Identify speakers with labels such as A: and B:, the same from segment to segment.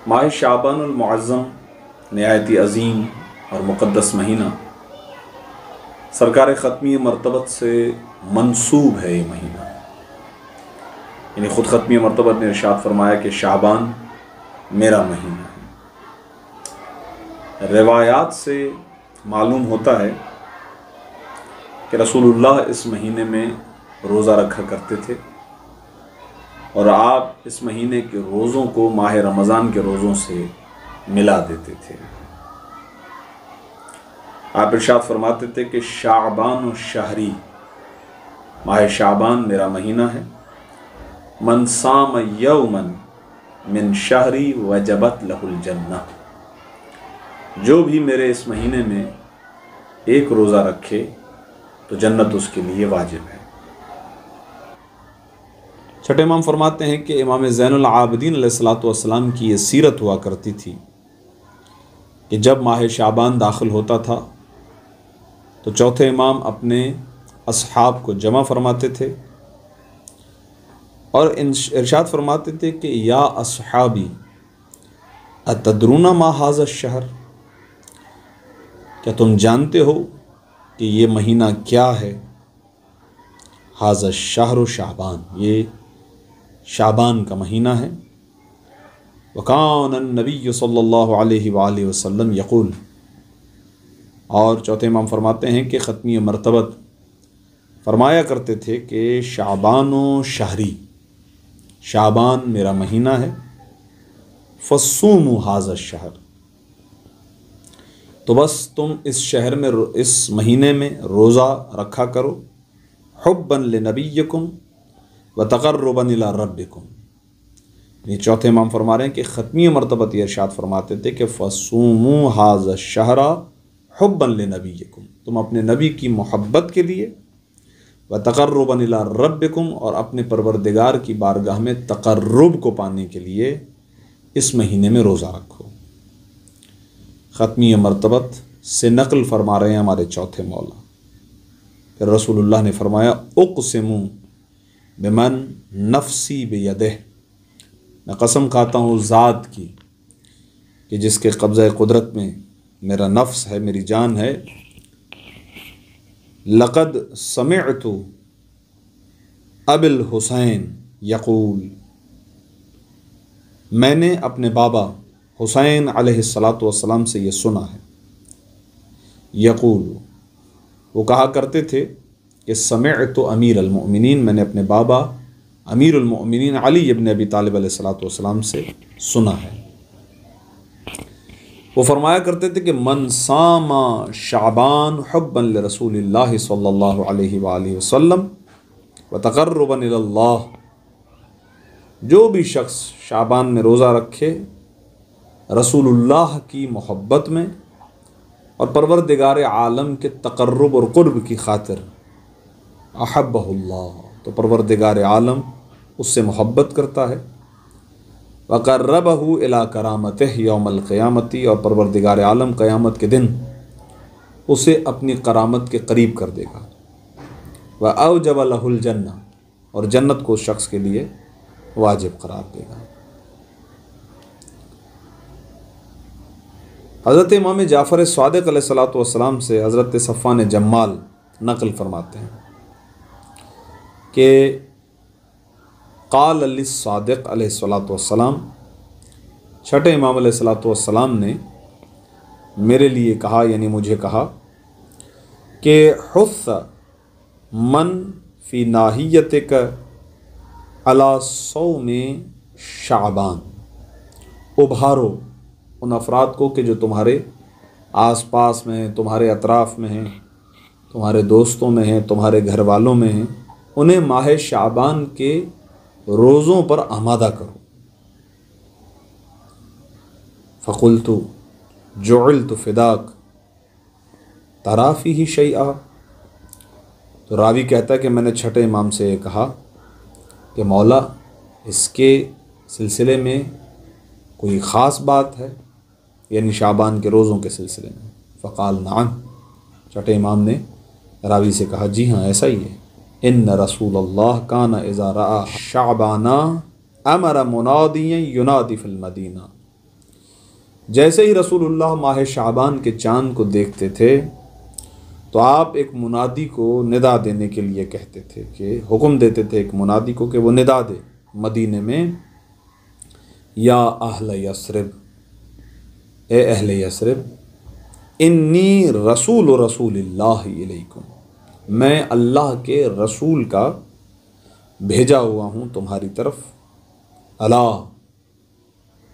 A: ماہ شعبان المعظم نہایت عظیم اور مقدس مہینہ سرکار ختمی مرتبت سے منسوب ہے۔ یہ مہینہ یعنی خود ختمی مرتبت نے ارشاد فرمایا کہ شعبان میرا مہینہ ہے۔ روایات سے معلوم ہوتا ہے کہ رسول اللہ اس مہینے میں روزہ رکھا کرتے تھے اور آپ اس مہینے کے روزوں کو ماہ رمضان کے روزوں سے ملا دیتے تھے۔ آپ ارشاد فرماتے تھے کہ شعبان شہری، ماہ شعبان میرا مہینہ ہے، من صام یوما من شہری وجبت لہ الجنہ، جو بھی میرے اس مہینے میں ایک روزہ رکھے تو جنت اس کے لیے واجب ہے۔ چھٹے امام فرماتے ہیں کہ امام زین العابدین علیہ السلام کی یہ سیرت ہوا کرتی تھی کہ جب ماہ شعبان داخل ہوتا تھا تو چوتھے امام اپنے اصحاب کو جمع فرماتے تھے اور ارشاد فرماتے تھے کہ یا اصحابی اتدرون ما ھذا الشہر، کیا تم جانتے ہو کہ یہ مہینہ کیا ہے؟ ھذا الشہر شعبان، یہ شعبان کا مہینہ ہے۔ وکان النبی صلی اللہ علیہ وآلہ وسلم یقول، اور چوتھے امام فرماتے ہیں کہ ختمی مرتبت فرمایا کرتے تھے کہ شعبان و شہری، شعبان میرا مہینہ ہے، فصوموا ھذا الشہر، تو بس تم اس شہر میں اس مہینے میں روزہ رکھا کرو، حبا لنبیکم وتقربا الی ربکم۔ یہ چوتھے امام فرما رہے ہیں کہ ختمی مرتبہ یہ ارشاد فرماتے تھے کہ فصوموا ھذا الشہر حبا لنبیکم، تم اپنے نبی کی محبت کے لیے، وتقربا الی ربکم، اور اپنے پروردگار کی بارگاہ میں تقرب کو پانے کے لیے اس مہینے میں روزہ رکھو۔ ختمی مرتبت سے نقل فرما رہے ہیں ہمارے چوتھے مولا، پھر رسول اللہ نے فرمایا اقسم بمن نفسی بیدہ، میں قسم کھاتا ہوں ذات کی کہ جس کے قبضہ قدرت میں میرا نفس ہے، میری جان ہے، لقد سمعت ابی الحسین یقول، میں نے اپنے بابا حسین علیہ السلام سے یہ سنا ہے، یقول، وہ کہا کرتے تھے کہ سمعت امیر المؤمنین، میں نے اپنے بابا امیر المؤمنین علی ابن ابی طالب علیہ السلام سے سنا ہے، وہ فرمایا کرتے تھے کہ من صام شعبان حبا لرسول اللہ صلی اللہ علیہ وآلہ وسلم وتقربا الی اللہ، جو بھی شخص شعبان میں روزہ رکھے رسول اللہ کی محبت میں اور پروردگار عالم کے تقرب اور قرب کی خاطر، احبہ اللہ، تو پروردگار عالم اس سے محبت کرتا ہے، وقربہ الی کرامتہ یوم القیامت، اور پروردگار عالم قیامت کے دن اسے اپنی کرامت کے قریب کر دے گا، واوجب لہ الجنہ، اور جنت کو اس شخص کے لیے واجب قرار دے گا۔ حضرت امام جعفر صادق علیہ السلام سے حضرت صفوان جمال نقل فرماتے ہیں کہ قال للصادق علیہ السلام، چھٹے امام علیہ السلام نے میرے لیے کہا، یعنی مجھے کہا کہ حث من فی ناحیتک علی صوم شعبان، ابھارو ان افراد کو کہ جو تمہارے آس پاس میں ہیں، تمہارے اطراف میں ہیں، تمہارے دوستوں میں ہیں، تمہارے گھر والوں میں ہیں، انہیں ماہ شعبان کے روزوں پر آمادہ کرو۔ فقلت جعلت فداک تری فیہ شیئا، تو راوی کہتا ہے کہ میں نے چھٹے امام سے یہ کہا کہ مولا اس کے سلسلے میں کوئی خاص بات ہے، یعنی شعبان کے روزوں کے سلسلے میں؟ فقال نعم، چھٹے امام نے راوی سے کہا جی ہاں ایسا ہی ہے، ان رسول اللہ کان اذا رأى شعبان امر منادیا ینادی فی المدینہ، جیسے ہی رسول اللہ ماہ شعبان کے چاند کو دیکھتے تھے تو آپ ایک منادی کو ندا دینے کے لیے کہتے تھے، کہ حکم دیتے تھے ایک منادی کو کہ وہ ندا دے مدینے میں، یا اہل یثرب، اے اہل یثرب، انی رسول اللہ علیکم، میں اللہ کے رسول کا بھیجا ہوا ہوں تمہاری طرف، الا،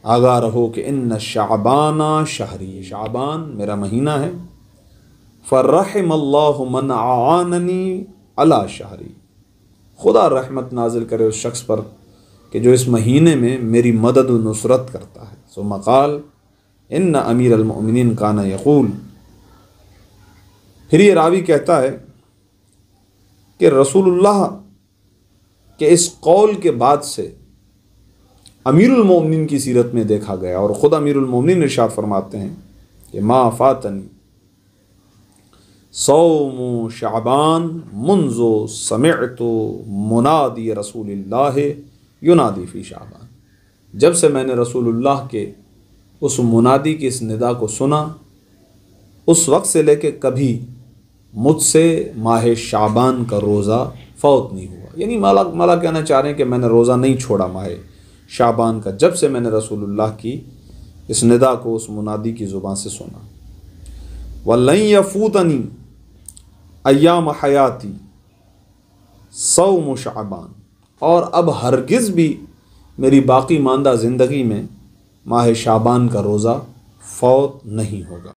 A: آگاہ رہو کہ ان شعبان شہری، شعبان میرا مہینہ ہے، فرحم اللہ من اعاننی علی شہری، خدا رحمت نازل کرے اس شخص پر کہ جو اس مہینے میں میری مدد و نصرت کرتا ہے۔ ثم قال ان امیر المؤمنین کان یقول، پھر یہ راوی کہتا ہے کہ رسول اللہ کے اس قول کے بعد سے امیر المومنین کی سیرت میں دیکھا گیا، اور خود امیر المومنین ارشاد فرماتے ہیں کہ ما فاتنی صوم شعبان منذ سمعت منادی رسول اللہ ینادی فی شعبان، جب سے میں نے رسول اللہ کے اس منادی کی اس ندا کو سنا، اس وقت سے لے کے کبھی مجھ سے ماہ شعبان کا روزہ فوت نہیں ہوا۔ یعنی مولا کہنا چاہ رہے ہیں کہ میں نے روزہ نہیں چھوڑا ماہ شعبان کا، جب سے میں نے رسول اللہ کی اس ندا کو اس منادی کی زبان سے سنا۔ وَلَن يَفُوتَنِي ایام حیاتی صوم شعبان، اور اب ہرگز بھی میری باقی ماندہ زندگی میں ماہ شعبان کا روزہ فوت نہیں ہوگا۔